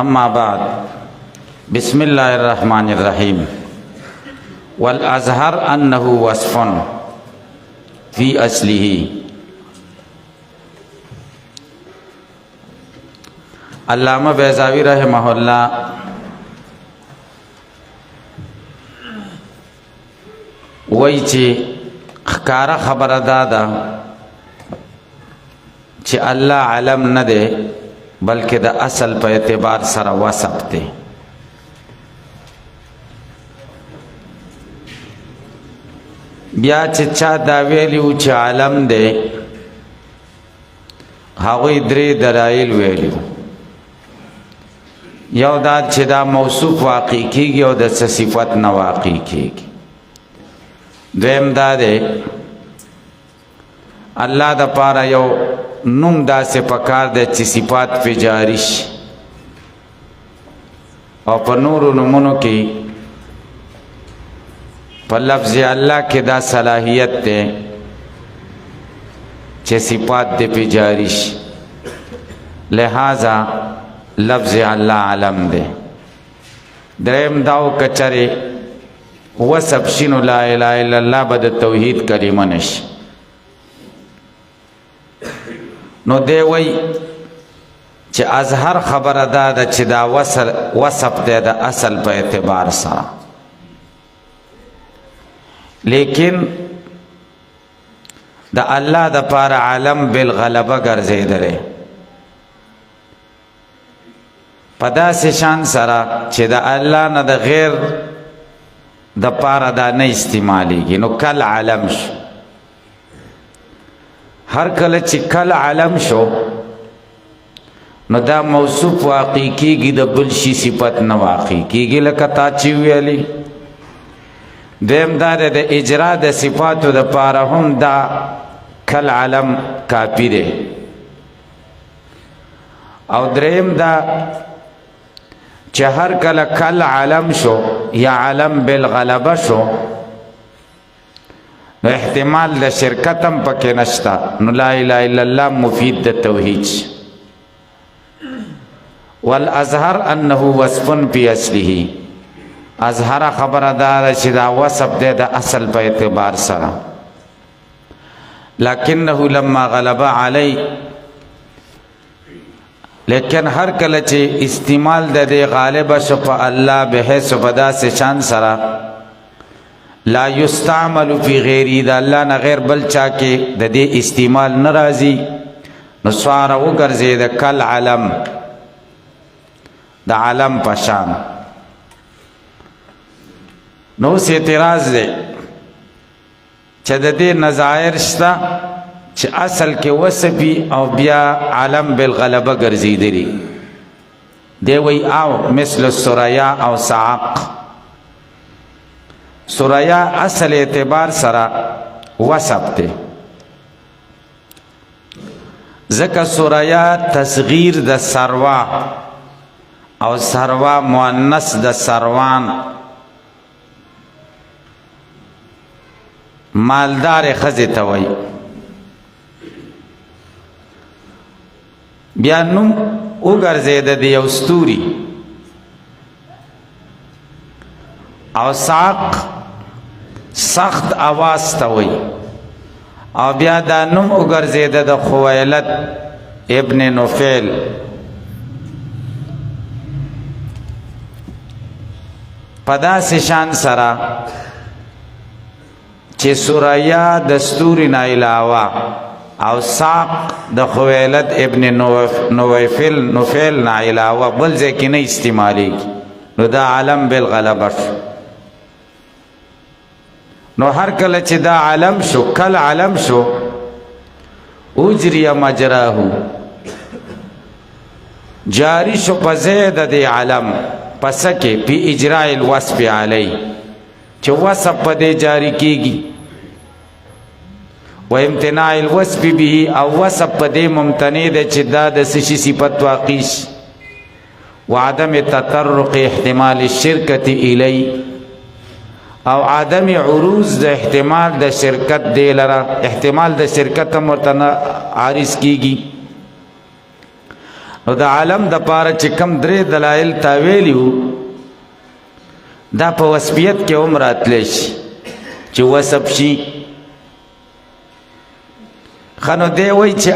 اما بعد بسم الله الرحمن الرحیم والازهر انه وصف فی اصله. علامہ بیضاوی رحمہ اللہ وای چې ښکاره خبره دا ده چې الله علم نه دی بلکې د اصل په اعتبار سره وصف دی. بیا چې چا دا ویلیو چې علم دی هغوی درې دلایل ویلیو. یو دا چې دا موصوف واقع کیږي او د څه صفت نه واقع کیږي. دویم دا دی الله د پاره یو نوم داسې پکار دی چې صفات پې جاری شي او په نورو نومونو کې په لفظ الله کې دا صلاحیت دی چې صفات دې پې جاری شي، لہذا لفظ الله علم دی. دریم داو کچره وصف شنو لا اله الا الله به د توحید کلمه نشي. نو دی وی چې اظهر خبره دا ده چې دا وصف دی د اصل په اعتبار سره، لیکن د الله د پاره عالم بالغلبه ګرځېدلی په داسې شان سره چې د الله نه د غیر د پاره دا نه استعمالیږي. نو کل علم شو. هر کله چې کل علم شو نو دا موصوف واقع کیږي د بل شي صفت نه واقع کیږي، لکه تا چې ویلي. دویم دا د اجرا د صفاتو د پاره هم دا کل علم کافی دی. او دریم دا چې هر کله کل علم شو یا علم بالغلبه شو نو احتمال د شرکت هم پکې نشته، نو لا اله الا الله مفید د توحید. والازهر انه وصف فی اصله، اظهر خبره دا چې دا وصف دی د اصل په اعتبار سره. لکنه لما غلب علی، لیکن هر کله چې استعمال د دې غالب شو په الله بحیث په داسې شان سره لا یستعمل فی غیری، د الله نه غیر بل چا کې د دې استعمال نه راځي، نو سواره وګرځېد کل علم، د علم په شان. نو اوس اعتراض دی چې د دې نظایر شته چې اصل کې وصفي او بیا علم بالغلبه ګرځېدلی دی. وی او مثل سریا او صعق. سریا اصل اعتبار سره وصف دی، ځکه سریا تصغیر د سروا او سروا مؤنث د سروان، مالدار ښځې ته وایي. بیا نوم وګرځېده د یو ستوري، او ساق سخت آواز ته وایي. او بیا دا نوم وګرځېده د خویلد ابن نفیل. په داسې شان سره چې سوریا د ستوري نه علاوه او ساق د خویلد ابن نفیل نه علاوه بل ځای کې نه استعمالیږي، نو دا علم بالغلبه شو. نو هر کله چې دا علم شو کل علم شو اجری مجراهو، جاری شو په ځای د دې علم پس کې پی اجراء الوصف علی، چې وصف په دې جاری کیږي. و امتناع الوصف به، او وصف په دې ممتنع ده چې دا د څه صفت واقع شي. وعدم تطرق احتمال الشرکت الی، او عدم عروض د احتمال د شرکت دی لره، احتمال د شرکت هم ورته عارض کیږي. نو د عالم د پاره چې کم درې دلایل تاویلیو دا په وصفیت کې هم راتلی شي چې وصف شي. ښه نو دی وایي چې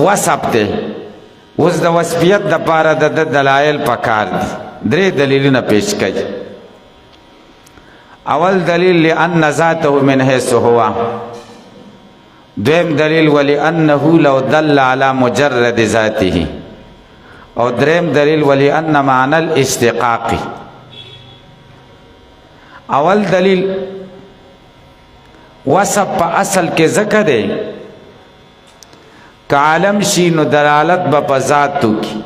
وصف دی. اوس د وصفیت د پاره د دلایل پکار دي. درې دلیلونه پیش کوي. اول دلیل لأن ذاته من حيث هو. دویم دلیل ولأنه لو دل على مجرد ذاته. او دریم دلیل ولأن معنى الاشتقاق. اول دلیل وصف په اصل کې ذکر دی که عالم شي نو دلالت به په ذاتو کی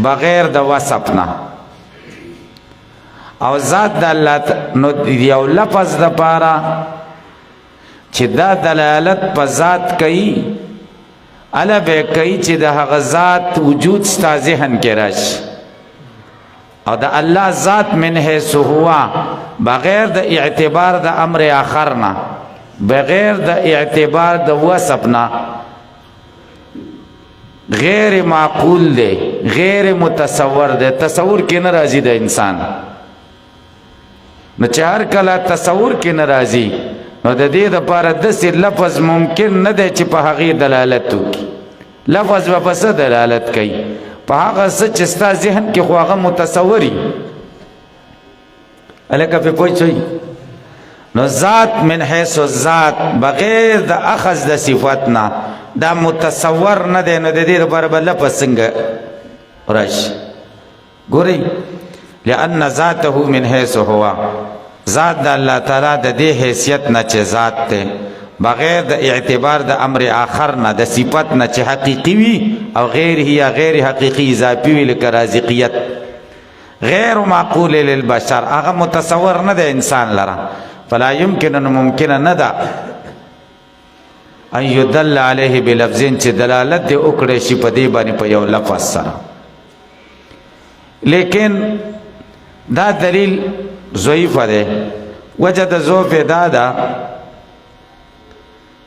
بغیر د وصف نه. او ذات د الله نو یو لفظ د پاره چې دا دلالت په ذات کوي الا به کوي چې د هغه ذات وجود ستا ذهن کې راشي. او د الله ذات من حیث هو بغیر د اعتبار د امر آخر نه بغیر د اعتبار د وصف نه غیر معقول دی غیر متصور دی. تصور کې نه راځي د انسان. نو چې هر کله تصور کې نه راځي نو د دې دپاره داسې لفظ ممکن نه دی چې په هغې دلالت وکړي. لفظ به په څه دلالت کوي؟ په هغه څه چې ستا ذهن کې خو هغه متصوري. هلکه پې پوه شوي؟ نو ذات من حیث ذات بغیر د اخذ د صفت نه دا متصور نه دی. نو د دې دپاره به لفظ څنګه راشي؟ ګورئ لأن ذاته من حیث هو ذات د الله تعالی د دې حیثیت نه چې ذات دی بغیر د اعتبار د امر آخر نه د صفت نه چې حقیقي وي او غیر یا غیر حقیقي اضافي وي لکه رازقیت غیر معقول للبشر هغه متصور نه دی انسان لره. فلا يمكن ان ممکن نه ده ان يدل عليه بلفظ چې دلالت دی وکړي شي په دې باندې په یو لفظ سره. لیکن دا دلیل ضعیف دی. وجه د ضعف دا ده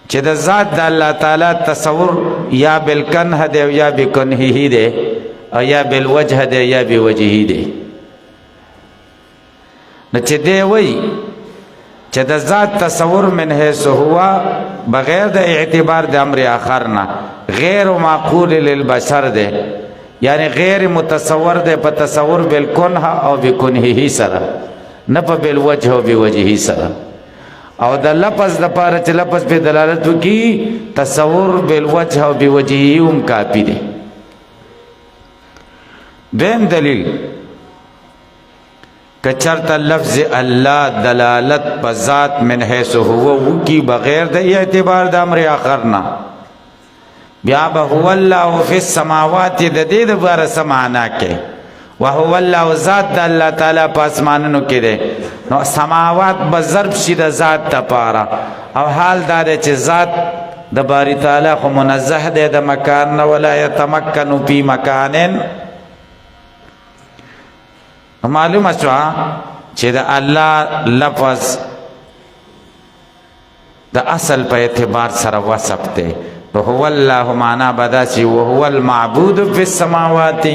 چې د ذات د الله تعالی تصور یا بالکنه دی یا بکنهه دی او یا بالوجه دی یا بوجهه دی. نو چې دی وایي چې د ذات تصور من حیث هو بغیر د اعتبار د امر آخر نه غیر معقول للبشر دی یعنی غیر متصور دی په تصور بالکنه او بکنهه سره نه په بالوجه او بوجهه سره. او د لفظ د پاره چې لفظ په دلالت وکي تصور بالوجه او بوجهه هم کافی دی. دویم دلیل که چرته لفظ الله دلالت په ذات من حیث هو وکي بغیر د اعتبار د امر آخر نه بیا به هو الله فی السماوات د دې دپاره څه معنا کوي وهو الله ذات د الله تعالی په اسمانونو کې دی. نو سماوات به ضرب شي د ذات دپاره او حال دا دی چې ذات د باری تعالی خو منزه دی د مکان نه ولا یتمکنو فی مکان. معلومه شوه چې د الله لفظ د اصل په اعتبار سره وصف دی. وهو الله معنا بداسي وهو المعبود في السماوات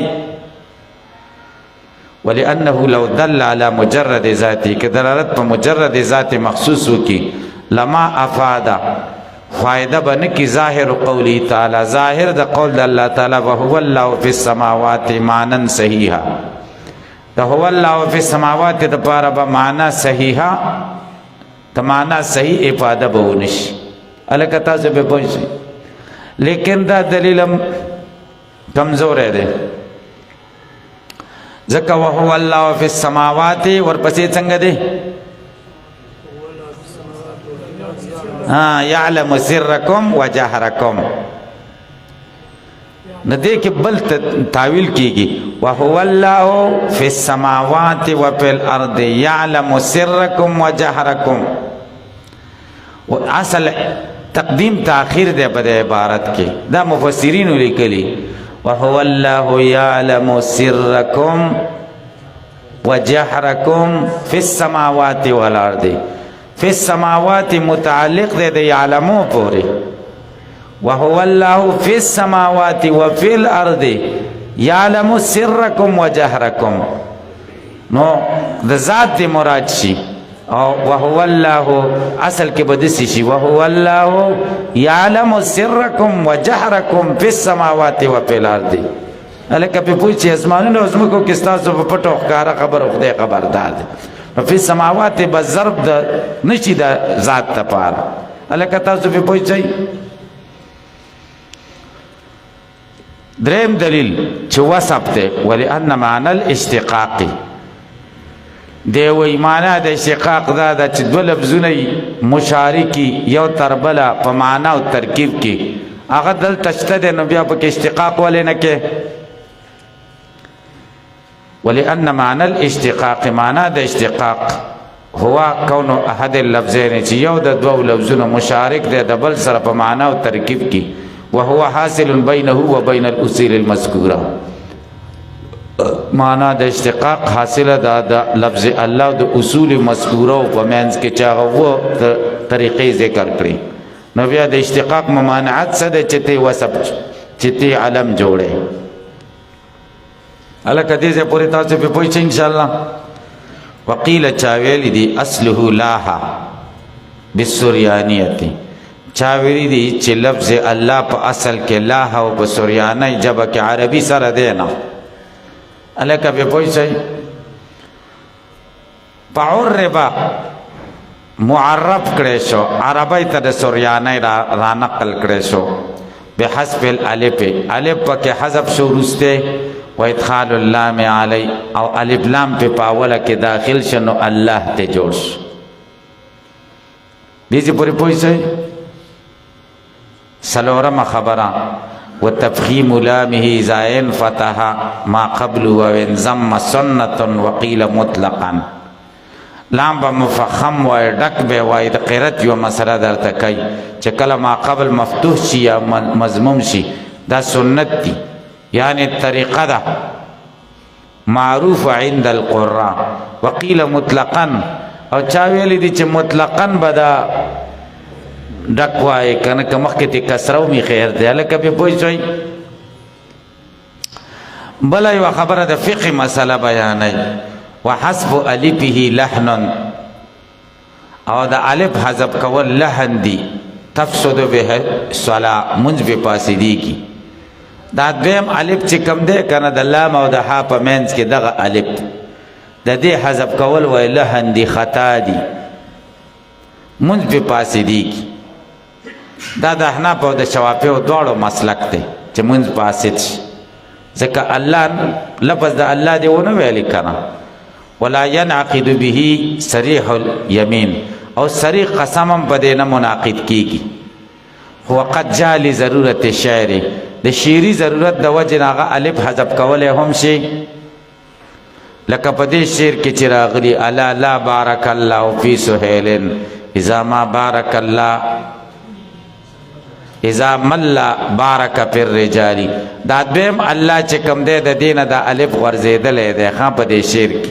ولأنه لو دل على مجرد ذاته كدلالت په مجرد ذات مخصوص کی لما افاد فائدہ بنکی ظاهر قولی تعالی ظاهر د قول د الله تعالی وهو الله في السماوات معنا صحیحا. ده هو الله في السماوات د پاره به معنا صحیحا ته معنا صحیح افاده بونش الکه تاسو به پوښی. لیکن دا دلیل کمزور دی ځکه وهو الله فی السماوات ورپسې څنګه دی یعلم سرکم وجهرکم. نو دې کې بل تاویل کیږي وهو الله فی السماوات وفی الارض یعلم سرکم وجهرکم. اصل تقدیم تاخیر دی په عبارت کې دا مفسرین لیکلي وهو الله يعلم سركم وجهركم في السماوات والارض. في السماوات متعلق دی يعلمو پوری وهو الله فی السماوات وفی الارض یعلم سرکم وجهرکم. نو د ذات دی مراد شي او وهو الله اصل کې بدسي شي وهو الله يعلم سركم وجهركم في السماوات وفي الارض. الکه په پوښتې اسمانونو زمکو کې تاسو په پټو ښکارا خبر خدای خبردار دی. په السماوات به ضرب د نشي د ذات لپاره الکه تاسو په پوښتې. دریم دلیل چې وصف ته ولئن معنى الاشتقاق دی وی معنا د اشتقاق دا د چې دو لفظونه مشارکی یو تر بله په معنا او ترکیب کې هغه دلته شته دی نو بیا پکې اشتقاق ولې نه کې. ولئن معنى الاشتقاق معنا د اشتقاق هو کون احد اللفظین چې یو د دوو لفظونو مشارک دی د بل سره په معنا او ترکیب کې وهو حاصل بینه وبین الاصول المذکوره. معنا د اشتقاق حاصله د لفظ الله د اصول مذکوره په منځ کې چاغه وو طریقې ذکر کړې. نو بیا د اشتقاق ممانعت څه ده چې ته وصف چې ته علم جوړې الکه دې ځې پورې تاسو په پوښتنه ان شاء الله. وقيل چاویل دي اصله لاها بالسريانيه چاویل دي چې لفظ الله په اصل کې لاها او په سریانه جبه کې عربي سره دی نه الکه به پوښتنه. فعربا معرب کړي شو عربی ته د سریانه را نقل کړي شو بحسب الالف الف پکې حذف شو رسته و ادخال اللام علی او الف لام په پاوله کې داخل شنو الله ته جوړ شو. دې پوری پوښتنه سلورم خبره وتفخيم لامه زائن فتح ما قبل وانضم سنة وقيل مطلقا. لام به مفخم وای ډک به وای د قرت یو مسله درته کوي چې کله ما قبل مفتوح شي یا مضموم شي دا سنت دي یعنی طریقه ده معروف عند القراء. وقيل مطلقا او چا ویلی دي چې مطلقا به دا ډک وای کنه که مخکې ته کسرو می خیر دی لکه به پوښتنه. بل یو خبره د فقه مسله بیانای وحسب الفه لحن او د الف حذف کول لحن دی تفسد به صلا منځ به پاسیدی کی. دا دویم الف چې کم دی کنه د لام او د ها په منځ کې دغه الف د دې حذف کول وای لحن دی خطا دی منځ به پاسیدی کی. دا د احناف او د شوافیو دواړو مسلک دی چې منځ پاسید شي ځکه الله لفظ د الله دی ونه ویل کنه ولا ينعقد به صریح الیمین او صریح قسم هم په دې نه منعقد کیږي. هو قد جاء لضرورت الشعر د شعري ضرورت د وجه هغه الف حذف کولی هم شي لکه په دې شعر کې چې راغلي الا لا بارک الله فی سهیل اذا ما بارک الله اذا مل بارک فی الرجال. دا دویم الله چې کوم دی د دینه د الف ورزیدلې دی خان په دې شعر کې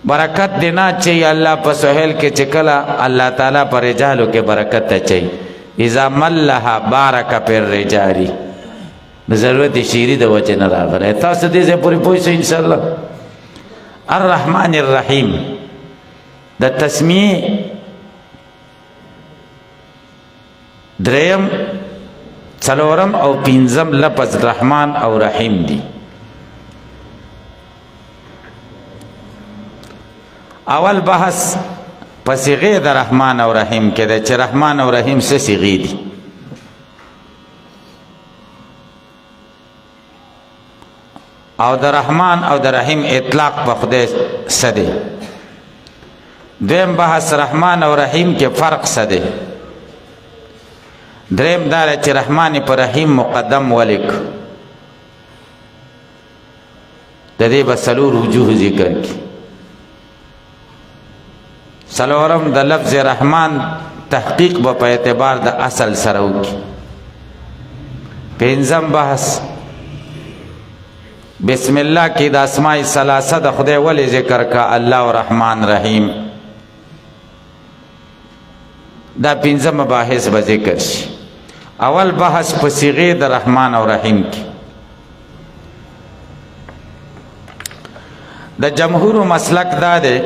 برکت دینا چي الله په سهیل کې چې کله الله تعالی پر رجالو کې برکت ته چي اذا ملها بارک فی الرجال د ضرورت شعري د وجه نه راغلی. تاسو دې ځای پورې پوه شئ ان شاء الله. الرحمن الرحیم د تسمیه دریم څلورم او پنځم لفظ رحمان او رحیم دی. اول بحث په صيغه د رحمان او رحیم کې ده چې رحمان او رحیم څه صيغه دي. او د رحمان او د رحیم اطلاق په خدای څه دی. دویم بحث رحمان او رحیم کې فرق څه دی. دریم دا چې رحمان پر رحیم مقدم ولیک د دې بسلور وجوه ذکر کی. سلورم د لفظ رحمان تحقیق په اعتبار د اصل سره وکي. پنځم بحث بسم الله کې د اسماء ثلاثه د خدای ولې ذکر کا الله او رحمان رحیم. دا پنځم مباحث به ذکر شي اول بحث په صيغه د رحمان او رحیم کې د جمهور مسلک دا دی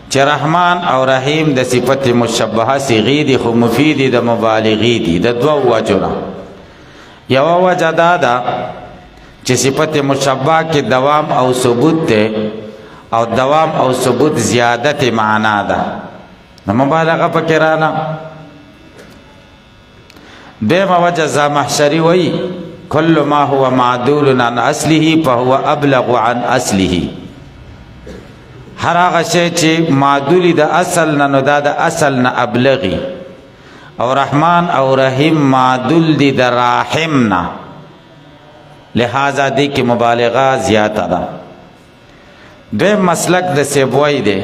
چې رحمان او رحیم د صفت مشبهه صيغه دي خو مفید د مبالغه دي د دوه وجونه یو وجه دا ده چې صفت مشبهه کې دوام او ثبوت ده او دوام او ثبوت زیادت معنا ده نو مبالغه پکې رااله دیمه وجه زمخشري وایي كل ما هو معدول عن اصله فهو ابلغ عن اصله هر هغه شی چې معدول د اصل نه نو دا د اصل نه ابلغي او رحمان او رحیم معدول دي د راحم نه لہذا دی کی مبالغه زیاته ده دوی مسلک د سیبوی دی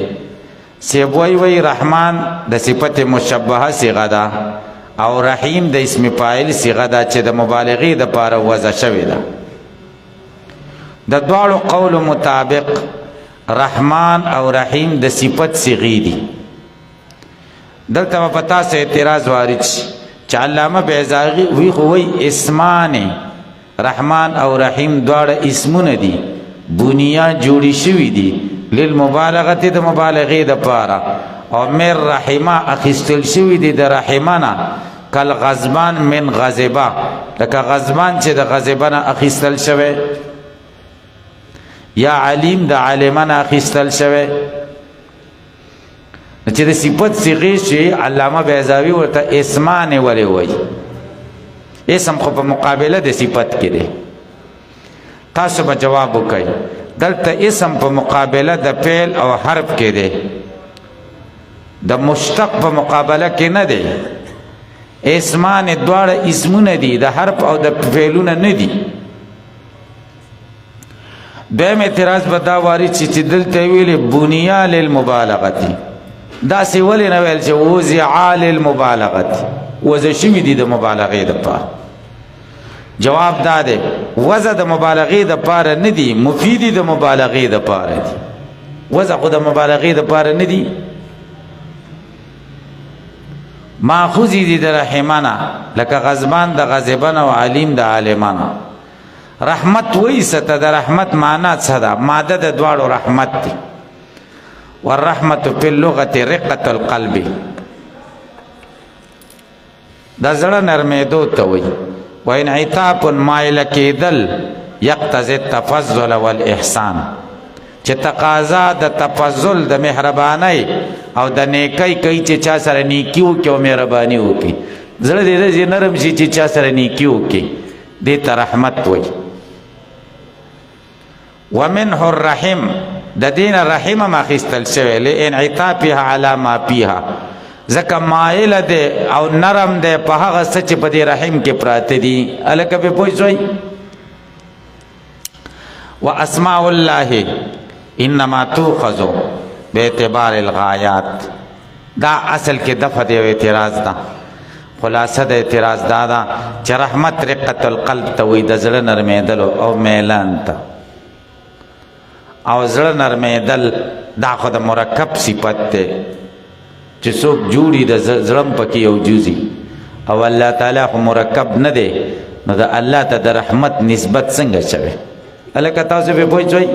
سیبوی وی رحمان د صفت مشبهه صيغه ده او رحیم د اسم فاعل صيغه ده چې د مبالغه د پاره وضع شوی ده د دواړو قول مطابق رحمان او رحیم د صفت صيغه دي دلته په پتا سے اعتراض وارد چې علامه بیزاغی وی خو وی اسمان رحمان او رحیم دواړه اسمونه دي بنیا جوړی شوی دي للمبالغه د مبالغه د پاره او مر رحمه اخستل شوی دي د رحمانه کل غضبان من غضبا لکه غضبان چې د غضبانه اخستل شوی یا علیم د عالمانه اخستل شوی چې د صفت صيغه شي علامه بیزاوی ورته اسمان ولې وای اسم خو په مقابله د صفت کې دی تاسو به جواب وکئ دلته اسم په مقابله د فعل او حرف کې دی د مشتق په مقابله کې نه دی اسمان دواړه اسمونه دي د حرف او د فعلونه نه دي دویم اعتراض به دا وارد چې دلته ویلې بنیا للمبالغه دا سی ولې نه ویل چې وزع للمبالغه وزع شوي دي د مبالغې دپاره جواب دا دی وزع د مبالغې دپاره نه دي مفید د مبالغې دپاره دي وزع خو د مبالغې دپاره نه دي ماخوذی دي د رحمانه لکه غضبان د غضبانه او علیم د عالمانه رحمت ویسته د رحمت معنا څه ده ماده د دواړو رحمت دي والرحمت فی اللغة رقة القلب دا زړه نرمېدو ته وایي وانعطاف مایل کېدل یقتضي التفضل والاحسان چې تقاضا د تفضل د مهربانۍ او د نیکۍ کوي چې چا سره نیکي وکړي او مهرباني وکړي زړه دې نرم شي چې چا سره نیکي وکړي دې ته رحمت وایي ومنه الرحم د دین رحم ما خستل شوی لانعطافها على ما فيها ځکه مایل ده او نرم ده په هغه څه چې په دې رحم کې پراته دي الکه په پوه شئ واسماء الله انما تؤخذ باعتبار الغایات دا اصل کې دفع دی اعتراض ده خلاصه د اعتراض دا ده چې رحمت رقت القلب ته وي د زړه نرمېدل او میلان ته او زړه نرمېدل دا خو د مرکب صفت دی چې څوک جوړي د زړم پکې یو جزئی او الله تعالی خو مرکب نه دی نو د الله ته د رحمت نسبت څنګه شوی الکه تاسو به پوه شئ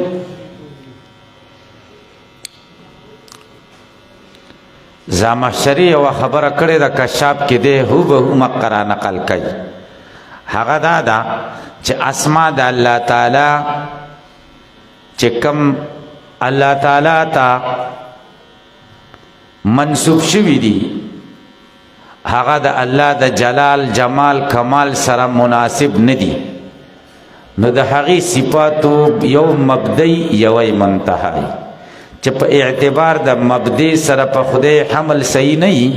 زمخشري یو خبره کړې ده کشاف کې دی هوبهو مقره نقل کوي هغه دا ده چې اسماء د الله تعالی چې کوم الله تعالی ته منسوب شوی دي هغه د الله د جلال جمال کمال سره مناسب نه دي نو د هغې صفاتو یو مبدی یوی منتهی چې په اعتبار د مبدی سره په خدای حمل صحیح نه وي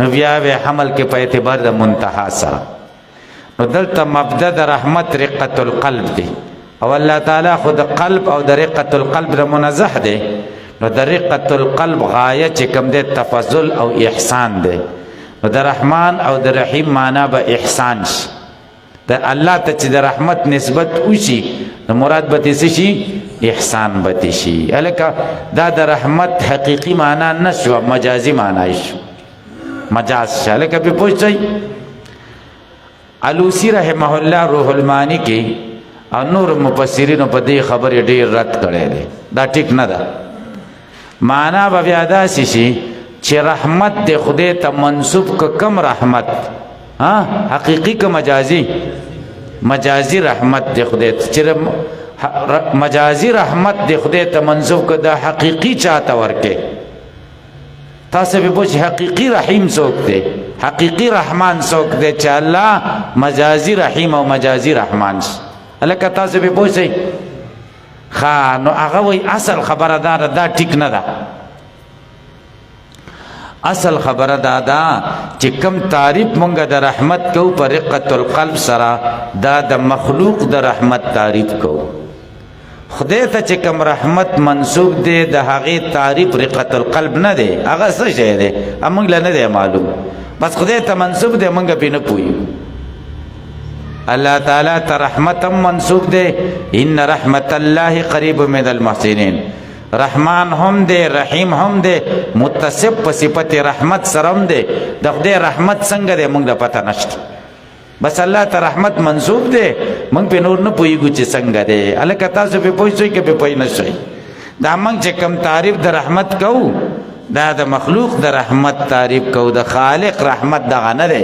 نو بیا به حمل کې په اعتبار د منتها سره نو دلته مبدا د رحمت رقت القلب دی او الله تعالی خود قلب او د رقت القلب د منزه دی نو د رقت القلب غایه چې کوم دی تفضل او احسان دی نو د رحمان او د رحیم معنا به احسان شي د الله ته چې د رحمت نسبت وشي نو مراد به څه شي احسان به شي الکه دا د رحمت حقیقی معنا نشو مجازي معنا شو مجاز شاله کبه پوښتای علوسی رحمه الله روح المانی کې او نور مفسرین په دې خبرې ډیر رد کړي دي دا ټیک نه ده معنا به بیا داسې شي چې رحمت د خدای ته منسوب که کم رحمت حقیقی که مجازی رحمت د خدای ته چې مجازی رحمت د خدای ته منسوب که دا حقیقی چاته ورکه تاسو به پوښتنه حقیقی رحیم څوک دی حقیقی رحمان څوک دی چې الله مجازی رحیم او مجازی رحمان الکه تاسو به پوښتنه نو هغه وی اصل خبره دا ټیک نه ده اصل خبره دا چې کم تعریف مونږه د رحمت کو پر رقت القلب سره دا د مخلوق د رحمت تعریف کو خدای ته چې کم رحمت منسوب دی د هغه تعریف رقت القلب نه دی هغه څه شی دی موږ له نه دی معلوم بس خدای ته منسوب دی موږ به نه پوي الله تعالی ته رحمت منسوب دی ان رحمت الله قریب من المحسنین رحمان هم دی رحیم هم دی متصف په صفت رحمت سره هم دی د خدای رحمت څنګه دی موږ ته پته نشته بس الله ته رحمت منسوب دی موږ په نور نه پوهیږو چې څنګه دی الکه تاسو په پوښتنه کې په پوه نه شئ دا موږ چې کوم تعریف د رحمت کوو دا د مخلوق د رحمت تعریف کوو د خالق رحمت دغه نه دی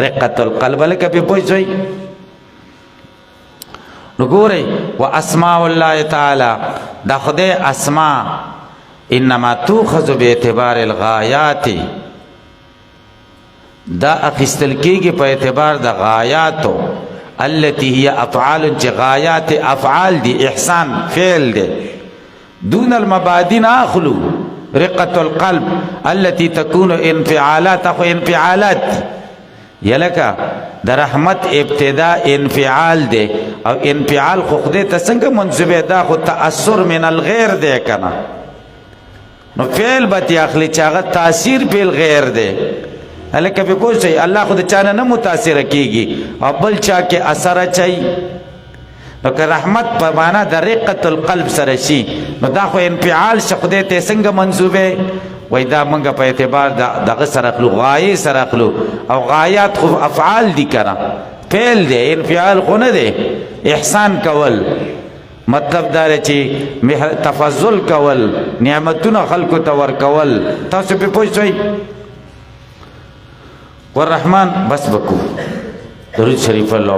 رقت القلب الکه په پوه شئ نو ګورئ و اسماء الله تعالی دا خدای اسماء انما تؤخذ باعتبار الغایات دا اخستل کېږي په اعتبار د غایاتو التي هي افعال چې غایات افعال دي احسان فعل دي دون المبادئ ناخلو رقة القلب التي تكون انفعالات اخو انفعالات یلکه د رحمت ابتدا انفعال دی او انفعال خو خدای ته څنګه منسوبه دا خو تاثر من الغیر دی کنه نو فعل به اخلي چې هغه تاثیر په الغیر دی الکه به پوښتنه الله خو د چانه نه متاثر کیږي او بل چا کې اثر اچي نو که رحمت په معنا د رقت القلب سره شي نو دا خو انفعال شه خدای ته څنګه منسوبه وای دا منګه په اعتبار دغه سره خلو غایې سره خلو او غایات خو افعال دي کنه فعل دی انفعال خو نه دی احسان کول مطلب دا چې تفضل کول نعمتونه خلکو ته ورکول تاسو په پوښتنه والرحمن بس بکو درود شریف الله